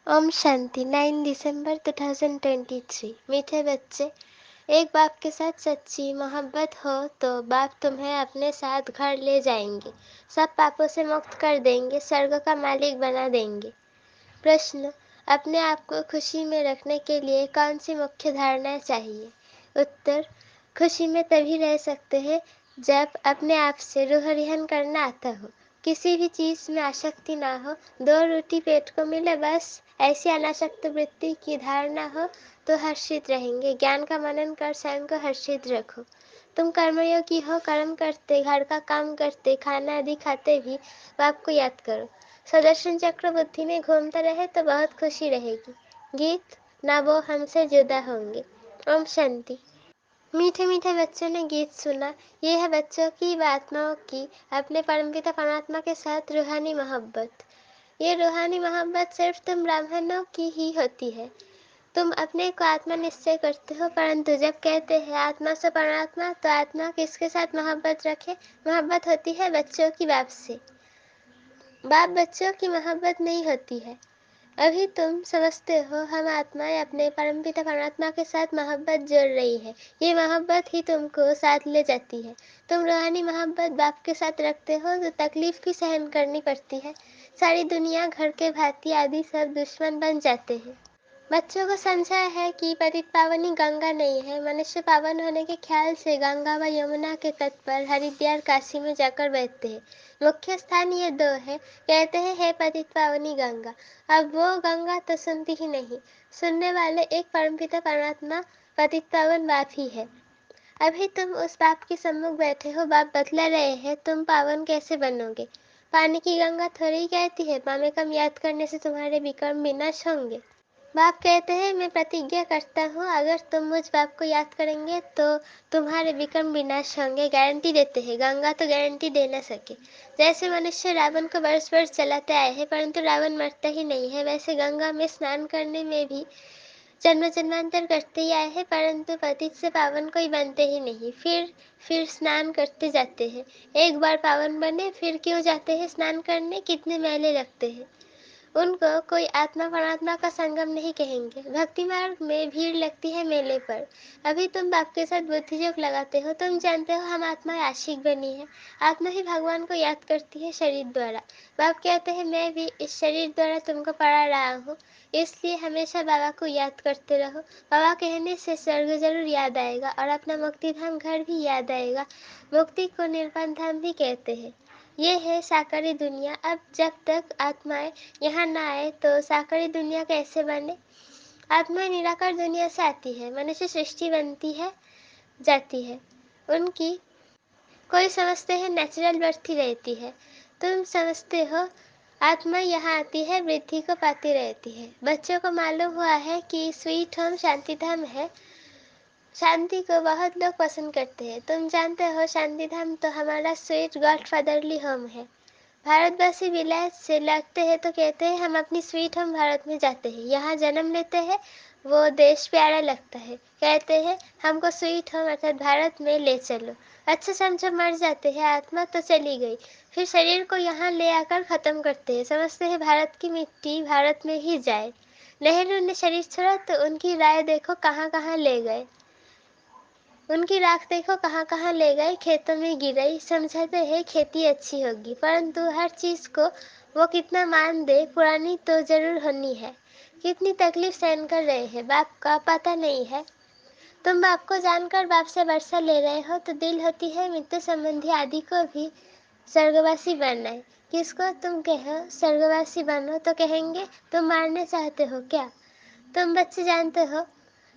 ओम शांति। 9 दिसंबर 2023। मीठे बच्चे, एक बाप के साथ सच्ची मोहब्बत हो तो बाप तुम्हें अपने साथ घर ले जाएंगे, सब पापों से मुक्त कर देंगे, स्वर्ग का मालिक बना देंगे। प्रश्न: अपने आप को खुशी में रखने के लिए कौन सी मुख्य धारणाएं चाहिए? उत्तर: खुशी में तभी रह सकते हैं जब अपने आप से रूह रिहन करना आता हो, किसी भी चीज में आसक्ति ना हो, 2 रोटी पेट को मिले बस, ऐसी अनासक्त वृत्ति की धारणा हो तो हर्षित रहेंगे। ज्ञान का मनन कर स्वयं को हर्षित रखो। तुम कर्मयोगी हो, कर्म करते, घर का काम करते, खाना आदि खाते भी बाप को याद करो। सुदर्शन चक्र बुद्धि में घूमता रहे तो बहुत खुशी रहेगी। गीत: ना वो हमसे जुदा होंगे। ओम शांति। मीठे मीठे बच्चों ने गीत सुना। ये है बच्चों की व आत्माओं की अपने परमपिता परमात्मा के साथ रूहानी मोहब्बत। ये रूहानी मोहब्बत सिर्फ तुम ब्राह्मणों की ही होती है। तुम अपने को आत्मा निश्चय करते हो, परंतु जब कहते हैं आत्मा से परमात्मा, तो आत्मा किसके साथ मोहब्बत रखे? मोहब्बत होती है बच्चों की बाप से। बाप बच्चों की मोहब्बत नहीं होती है। अभी तुम समझते हो हम आत्माएं अपने परमपिता परमात्मा के साथ मोहब्बत जोड़ रही है। ये मोहब्बत ही तुमको साथ ले जाती है। तुम रूहानी मोहब्बत बाप के साथ रखते हो तो तकलीफ भी सहन करनी पड़ती है। सारी दुनिया घर के भांति आदि सब दुश्मन बन जाते हैं। बच्चों को समझाया है कि पतित पावनी गंगा नहीं है। मनुष्य पावन होने के ख्याल से गंगा व यमुना के तट पर हरिद्वार काशी में जाकर बैठते हैं। मुख्य स्थान ये 2 है। कहते हैं हे पतित पावनी गंगा। अब वो गंगा तो सुनती ही नहीं। सुनने वाले एक परमपिता परमात्मा पतित पावन बाप ही है। अभी तुम उस बाप के सम्मुख बैठे हो, बाप बतला रहे हैं तुम पावन कैसे बनोगे। पानी की गंगा थोड़ी कहती है मामे कम याद करने से तुम्हारे विकर्म विनाश होंगे। बाप कहते हैं मैं प्रतिज्ञा करता हूँ अगर तुम मुझ बाप को याद करेंगे तो तुम्हारे विक्रम विनाश होंगे। गारंटी देते हैं। गंगा तो गारंटी दे न सके। जैसे मनुष्य रावण को वर्ष वर्ष चलाते आए हैं परंतु रावण मरता ही नहीं है, वैसे गंगा में स्नान करने में भी जन्म जन्मांतर करते ही आए हैं परंतु पतित से पावन कोई बनते ही नहीं। फिर स्नान करते जाते हैं। एक बार पावन बने फिर क्यों जाते हैं स्नान करने? कितने मैले लगते हैं। उनको कोई आत्मा परमात्मा का संगम नहीं कहेंगे। भक्ति मार्ग में भीड़ लगती है मेले पर। अभी तुम बाप के साथ बुद्धि योग लगाते हो। तुम जानते हो हम आत्मा आशिक बनी है। आत्मा ही भगवान को याद करती है शरीर द्वारा। बाप कहते हैं मैं भी इस शरीर द्वारा तुमको पढ़ा रहा हूँ, इसलिए हमेशा बाबा को याद करते रहो। बाबा कहने से स्वर्ग जरूर याद आएगा और अपना मुक्ति धाम घर भी याद आएगा। मुक्ति को निर्वाण धाम भी कहते हैं। ये है साकारी दुनिया। अब जब तक आत्माएं यहाँ न आए तो साकारी दुनिया कैसे बने? आत्माएं निराकार दुनिया से आती है। मनुष्य सृष्टि बनती है जाती है उनकी। कोई समझते हैं नेचुरल बर्थ ही रहती है। तुम समझते हो आत्मा यहाँ आती है, वृद्धि को पाती रहती है। बच्चों को मालूम हुआ है कि स्वीट होम शांति धाम है। शांति को बहुत लोग पसंद करते हैं। तुम जानते हो शांति धाम तो हमारा स्वीट गॉड फादरली होम है। भारतवासी विलायत से लगते हैं तो कहते हैं हम अपनी स्वीट होम भारत में जाते हैं, यहाँ जन्म लेते हैं, वो देश प्यारा लगता है। कहते हैं हमको स्वीट होम अर्थात भारत में ले चलो। अच्छा समझो मर जाते हैं, आत्मा तो चली गई, फिर शरीर को यहाँ ले आकर खत्म करते हैं। समझते हैं भारत की मिट्टी भारत में ही जाए। नेहरू ने शरीर छोड़ा तो उनकी राय देखो कहाँ कहाँ ले गए। उनकी राख देखो कहाँ कहाँ ले गए, खेतों में गिराई। समझाते हैं खेती अच्छी होगी, परंतु हर चीज को वो कितना मान दे, पुरानी तो जरूर होनी है। कितनी तकलीफ सहन कर रहे हैं बाप का पता नहीं है। तुम बाप को जानकर बाप से वर्षा ले रहे हो तो दिल होती है मित्र संबंधी आदि को भी स्वर्गवासी बनना है। किसको तुम कहो स्वर्गवासी बनो तो कहेंगे तुम मारना चाहते हो क्या? तुम बच्चे जानते हो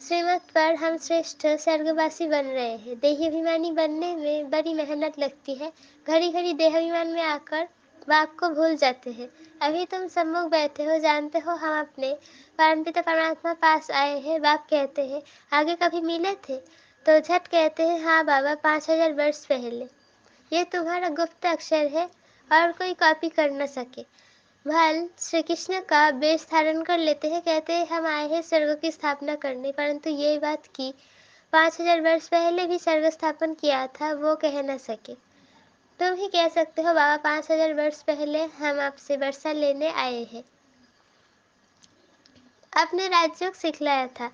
श्रीमत पर हम श्रेष्ठ स्वर्गवासी बन रहे हैं। देहाभिमानी बनने में बड़ी मेहनत लगती है। घड़ी घड़ी देहाभिमान में आकर बाप को भूल जाते हैं। अभी तुम सम्मुख बैठे हो, जानते हो हम अपने परमपिता परमात्मा पास आए हैं। बाप कहते हैं आगे कभी मिले थे? तो झट कहते हैं हाँ बाबा 5000 वर्ष पहले। ये तुम्हारा गुप्त अक्षर है और कोई कॉपी कर न सके। भल श्री कृष्ण का वेश धारण कर लेते हैं। कहते हैं हम आए हैं स्वर्ग की स्थापना करने, परंतु ये बात की 5000 वर्ष पहले भी स्वर्ग स्थापन किया था वो कह न सके। तुम ही कह सकते हो बाबा 5000 वर्ष पहले हम आपसे वर्षा लेने आए हैं। अपने राजयोग सिखलाया था।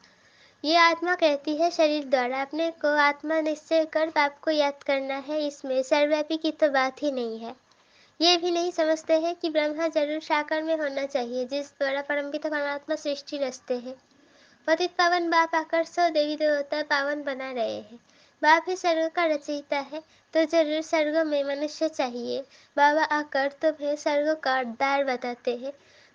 ये आत्मा कहती है शरीर द्वारा अपने को आत्मा निश्चय कर बाप को याद करना है। इसमें सर्वव्यापी की तो बात ही नहीं है। ये भी नहीं समझते हैं कि ब्रह्मा जरूर साकार में होना चाहिए, जिस द्वारा परमपिता परमात्मा सृष्टि रचते हैं। पतित पावन बाप आकर सौ देवी देवता पावन बना रहे हैं। बाप ही स्वर्ग का रचयिता है, तो जरूर स्वर्ग में मनुष्य चाहिए। बाबा आकर तुम्हें स्वर्ग का द्वार बताते हैं।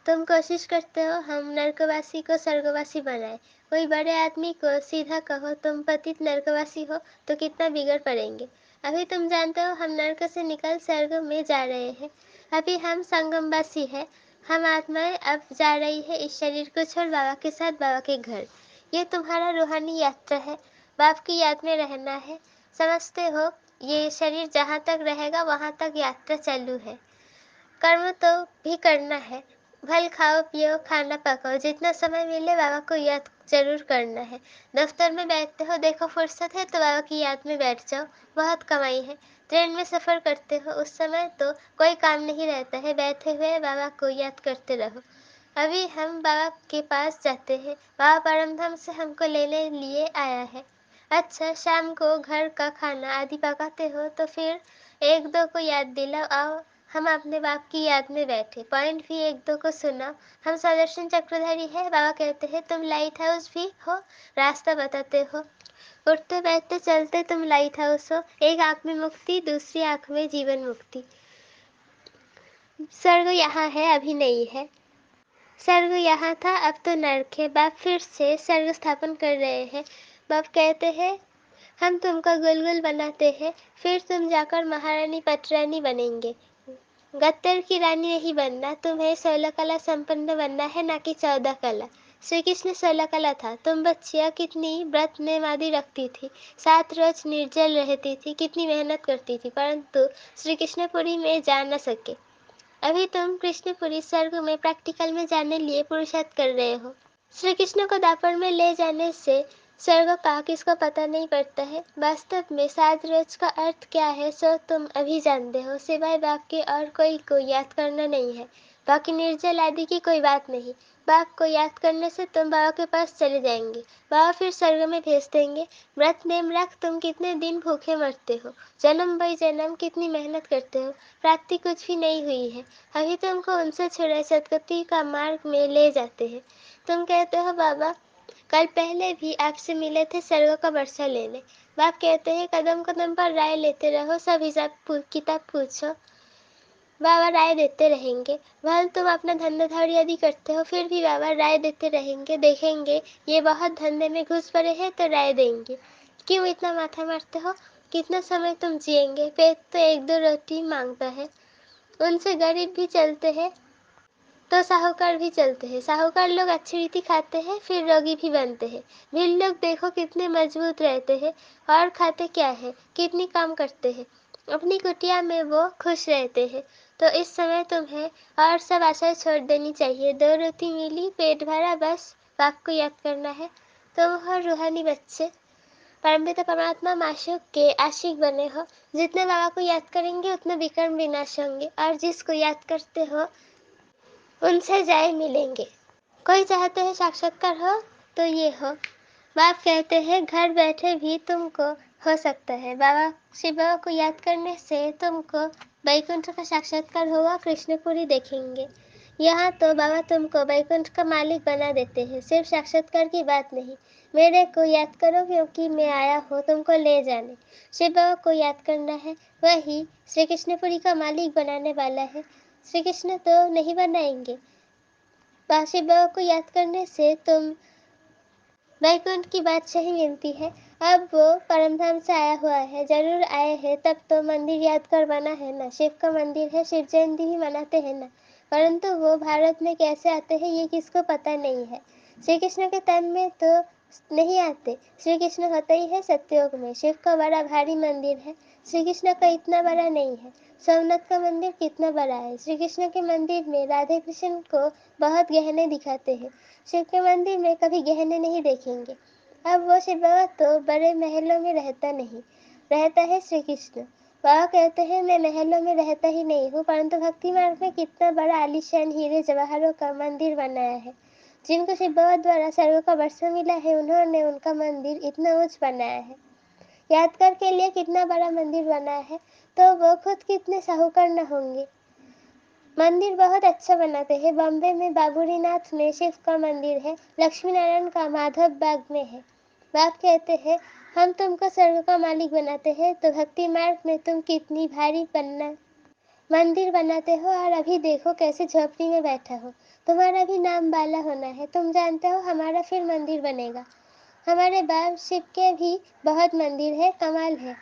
तुम कोशिश करते हो हम नरकवासी को स्वर्गवासी बनाए। कोई बड़े आदमी को सीधा कहो तुम पतित नरकवासी हो तो कितना बिगड़ पड़ेंगे। अभी तुम जानते हो हम नरक से निकल स्वर्ग में जा रहे हैं। अभी हम संगमवासी है। हम आत्माएं अब जा रही है इस शरीर को छोड़ बाबा के साथ बाबा के घर। ये तुम्हारा रूहानी यात्रा है। बाप की याद में रहना है। समझते हो ये शरीर जहाँ तक रहेगा वहाँ तक यात्रा चालू है। कर्म तो भी करना है। फल खाओ पियो खाना पकाओ, जितना समय मिले बाबा को याद जरूर करना है। दफ्तर में बैठते हो देखो फुर्सत है तो बाबा की याद में बैठ जाओ, बहुत कमाई है। ट्रेन में सफर करते हो उस समय तो कोई काम नहीं रहता है, बैठे हुए बाबा को याद करते रहो। अभी हम बाबा के पास जाते हैं। बाबा परमधाम से हमको लेने लिए आया है। अच्छा शाम को घर का खाना आदि पकाते हो तो फिर एक दो को याद दिलाओ। आओ हम अपने बाप की याद में बैठे, पॉइंट भी एक दो को सुनाओ। हम सुदर्शन चक्रधारी है। बाबा कहते हैं तुम लाइट हाउस भी हो, रास्ता बताते हो। उठते बैठते चलते तुम लाइट हाउस हो। एक आंख में मुक्ति दूसरी आंख में जीवन मुक्ति। स्वर्ग यहाँ है अभी नहीं है। स्वर्ग यहाँ था अब तो नरक है। बाप फिर से स्वर्ग स्थापन कर रहे हैं। बाप कहते हैं हम तुमको गुलगुल बनाते हैं, फिर तुम जाकर महारानी पटरानी बनेंगे। गत्तर की रानी नहीं बनना, तुम्हें 16 कला संपन्न बनना है, ना कि 14 कला। श्री कृष्ण 16 कला था। तुम बच्चियां कितनी व्रत नेम आदि रखती थी, 7 रोज निर्जल रहती थी, कितनी मेहनत करती थी, परंतु श्री कृष्णपुरी में जा न सके। अभी तुम कृष्णपुरी स्वर्ग में प्रैक्टिकल में जाने लिए पुरुषार्थ कर रहे हो। श्री कृष्ण को दापर में ले जाने से स्वर्ग का किसको पता नहीं पड़ता है। वास्तव में 7 रोज का अर्थ क्या है सो तुम अभी जानते हो। सिवाय बाप के और कोई को याद करना नहीं है। बाकी निर्जल आदि की कोई बात नहीं। बाप को याद करने से तुम बाबा के पास चले जाएंगे। बाबा फिर स्वर्ग में भेज देंगे। व्रत नेम रख तुम कितने दिन भूखे मरते हो, जन्म बाई जन्म कितनी मेहनत करते हो, प्राप्ति कुछ भी नहीं हुई है। अभी तुमको उनसे छुड़ाए सदगति का मार्ग में ले जाते हैं। तुम कहते हो बाबा कल पहले भी आपसे मिले थे स्वर्ग का वर्षा लेने। बाप कहते हैं कदम कदम पर राय लेते रहो, सब हिसाब किताब पूछो, बाबा राय देते रहेंगे। भले तुम अपना धंधाधड़ी आदि करते हो फिर भी बाबा राय देते रहेंगे। देखेंगे ये बहुत धंधे में घुस पड़े हैं तो राय देंगे। क्यों इतना माथा मारते हो, कितना समय तुम जिएंगे, पेट तो एक दो रोटी मांगता है। उनसे गरीब भी चलते हैं तो साहूकार भी चलते हैं। साहूकार लोग अच्छी रीति खाते हैं फिर रोगी भी बनते हैं। भीड़ लोग देखो कितने मजबूत रहते हैं और खाते क्या है, कितनी काम करते हैं, अपनी कुटिया में वो खुश रहते हैं। तो इस समय तुम्हें और सब आशाएं छोड़ देनी चाहिए। 2 रोटी मिली पेट भरा, बस बाप को याद करना है। तुम हो रूहानी बच्चे, परमपिता परमात्मा माशूक के आशिक बने हो। जितने बाबा को याद करेंगे उतने विक्रम विनाश होंगे, और जिसको याद करते हो उनसे जाए मिलेंगे। कोई चाहते हैं साक्षात्कार हो तो ये हो। बाप कहते हैं घर बैठे भी तुमको हो सकता है। बाबा शिव बाबा को याद करने से तुमको वैकुंठ का साक्षात्कार होगा, कृष्णपुरी देखेंगे। यहाँ तो बाबा तुमको वैकुंठ का मालिक बना देते हैं, सिर्फ साक्षात्कार की बात नहीं। मेरे को याद करो क्योंकि मैं आया हूँ तुमको ले जाने। शिव बाबा को याद करना है, वही श्री कृष्णपुरी का मालिक बनाने वाला है। श्री कृष्ण तो नहीं बनाएंगे। शिव बाबा को याद करने से तुम वैकुंठ की बादशाही मिलती है। अब वो परमधाम से आया हुआ है, जरूर आए हैं तब तो मंदिर याद कर बना है ना। शिव का मंदिर है, शिव जयंती भी मनाते हैं ना, परंतु वो भारत में कैसे आते हैं ये किसको पता नहीं है। श्री कृष्ण के तन में तो नहीं आते। श्री कृष्ण होता ही है सत्ययुग में। शिव का बड़ा भारी मंदिर है, श्री कृष्ण का इतना बड़ा नहीं है। सोमनाथ का मंदिर कितना बड़ा है। श्री कृष्ण के मंदिर में राधे कृष्ण को बहुत गहने दिखाते हैं, शिव के मंदिर में कभी गहने नहीं देखेंगे। अब वो शिव बाबा तो बड़े महलों में रहता नहीं, रहता है श्री कृष्ण। बाबा कहते हैं मैं महलों में रहता ही नहीं हूँ, परंतु भक्ति मार्ग में कितना बड़ा आलीशान हीरे जवाहरों का मंदिर बनाया है। जिनको शिव बाबा द्वारा स्वर्ग का वर्षा मिला है, उन्होंने उनका मंदिर इतना ऊंच बनाया है। यादगार के लिए कितना बड़ा मंदिर बना है, तो वो खुद कितने साहूकार न होंगे। मंदिर बहुत अच्छा बनाते हैं। बॉम्बे में बाबूरीनाथ में शिव का मंदिर है, लक्ष्मी नारायण का माधव बाग में है। बाप कहते हैं, हम तुमको स्वर्ग का मालिक बनाते हैं, तो भक्ति मार्ग में तुम कितनी भारी पन्ना मंदिर बनाते हो, और अभी देखो कैसे झोपड़ी में बैठा हो। तुम्हारा भी नाम बाला होना है, तुम जानते हो हमारा फिर मंदिर बनेगा। हमारे बाप शिव के भी बहुत मंदिर है, कमाल है।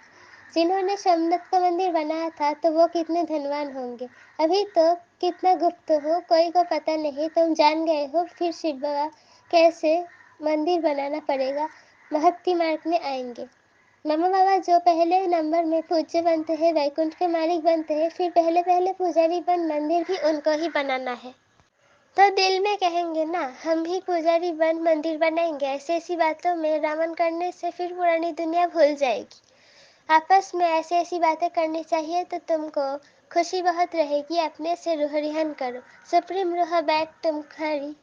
जिन्होंने सोमनाथ का मंदिर बनाया था, तो वो कितने धनवान होंगे। अभी तो कितना गुप्त हो, कोई को पता नहीं, तुम जान गए हो। फिर शिव बाबा कैसे मंदिर बनाना पड़ेगा, भक्ति मार्ग में आएंगे। मामा बाबा जो पहले नंबर में पूज्य बनते हैं, वैकुंठ के मालिक बनते हैं, फिर पहले पहले पुजारी बन मंदिर भी उनको ही बनाना है। तो दिल में कहेंगे ना, हम भी पुजारी बन मंदिर बनाएंगे। ऐसी ऐसी बातों में रमन करने से फिर पुरानी दुनिया भूल जाएगी। आपस में ऐसी ऐसी बातें करनी चाहिए, तो तुमको खुशी बहुत रहेगी। अपने से रूह रिहन करो। सुप्रीम रूह बैठ तुम्हारी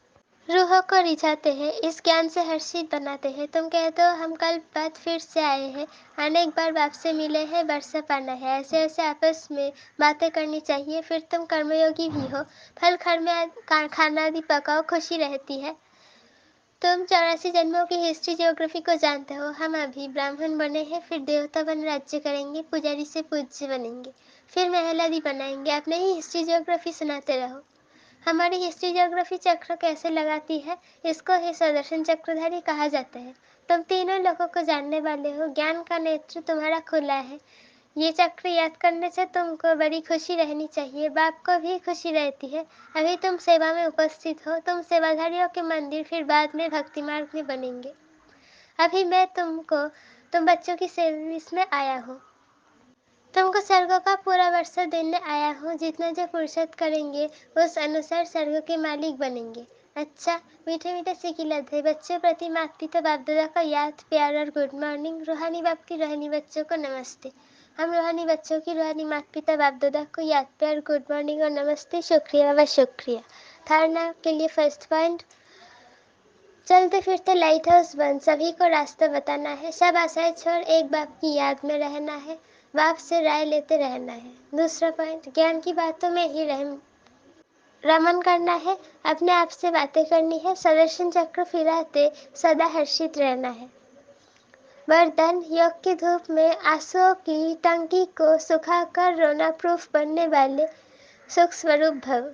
रूह को रिझाते हैं, इस ज्ञान से हर्षित बनाते हैं। तुम कहते हो, हम कल बाद फिर से आए हैं, अनेक बार बाप से मिले हैं, बरसा पाना है। ऐसे ऐसे आपस में बातें करनी चाहिए, फिर तुम कर्मयोगी भी हो। फल घर में खाना भी पकाओ, खुशी रहती है। तुम 84 जन्मों की हिस्ट्री जियोग्राफी को जानते हो। हम अभी ब्राह्मण बने हैं, फिर देवता बन राज्य करेंगे, पुजारी से पूज्य बनेंगे, फिर महलादी बनाएंगे। अपने ही हिस्ट्री जियोग्राफी सुनाते रहो। हमारी हिस्ट्री जियोग्राफी चक्र कैसे लगाती है, इसको ही सुदर्शन चक्रधारी कहा जाता है। तुम तीनों लोगों को जानने वाले हो, ज्ञान का नेत्र तुम्हारा खुला है। ये चक्र याद करने से तुमको बड़ी खुशी रहनी चाहिए, बाप को भी खुशी रहती है। अभी तुम सेवा में उपस्थित हो, तुम सेवाधारियों के मंदिर फिर बाद में भक्ति मार्ग में बनेंगे। अभी मैं तुम बच्चों की सर्विस में आया हूँ। तुमको स्वर्ग का पूरा वर्षा देने आया हूँ। जितना जो पुरुषार्थ करेंगे, उस अनुसार स्वर्ग के मालिक बनेंगे। अच्छा, मीठे मीठे से खिलाते हैं। बच्चों प्रति माता पिता बाप दादा का याद, प्यार और गुड मॉर्निंग। रूहानी बाप की रूहानी बच्चों को नमस्ते। हम रूहानी बच्चों की रूहानी माता पिता बाप दादा को याद, प्यार, गुड मॉर्निंग और नमस्ते। शुक्रिया व शुक्रिया। धारणा के लिए फर्स्ट पॉइंट, चलते फिरते लाइट हाउस बन, सभी को रास्ता बताना है। सब आशाएं छोड़ एक बाप की याद में रहना है, बाप से राय लेते रहना है। दूसरा पॉइंट, ज्ञान की बातों में ही रमन करना है, अपने आप से बातें करनी है। सुदर्शन चक्र फिराते सदा हर्षित रहना है। वरदान, योग की धूप में आंसुओं की टंकी को सुखाकर रोना प्रूफ बनने वाले सुख स्वरूप भव।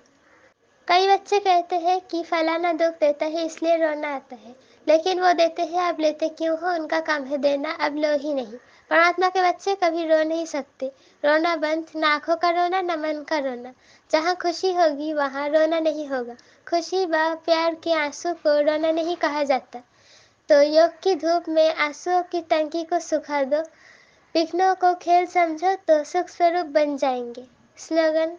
कई बच्चे कहते हैं कि फलाना दुख देता है इसलिए रोना आता है, लेकिन वो देते हैं, अब लेते क्यों हो? उनका काम है देना, अब लो ही नहीं। परमात्मा के बच्चे कभी रो नहीं सकते। रोना बंद, ना आंखों का रोना, ना मन का रोना। जहाँ खुशी होगी वहाँ रोना नहीं होगा। खुशी व प्यार के आंसू को रोना नहीं कहा जाता। तो योग की धूप में आंसुओं की टंकी को सुखा दो, विघ्नों को खेल समझो तो सुख स्वरूप बन जाएंगे। स्लोगन,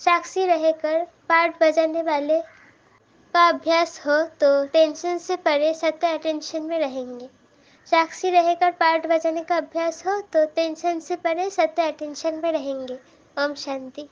साक्षी रहकर पाठ बजाने वाले का अभ्यास हो तो टेंशन से परे सत्य अटेंशन में रहेंगे। साक्षी रहकर पाठ बजाने का अभ्यास हो तो टेंशन से परे सत्य अटेंशन में रहेंगे। ओम शांति।